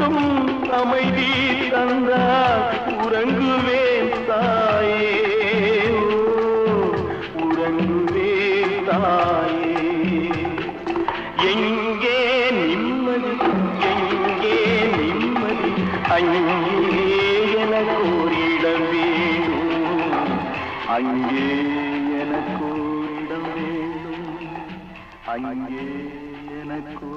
மட்டும் அமைதி தந்தால் உறங்குவேன் தாயே, உறங்குவேன் தாயே. எங்கே நிம்மதி, எங்கே நிம்மதி, அங்கே எனக்கு ஒரு இடம் வேணும், அங்கே எனக்கு ஒரு இடம் வேணும், அங்கே எனக்கு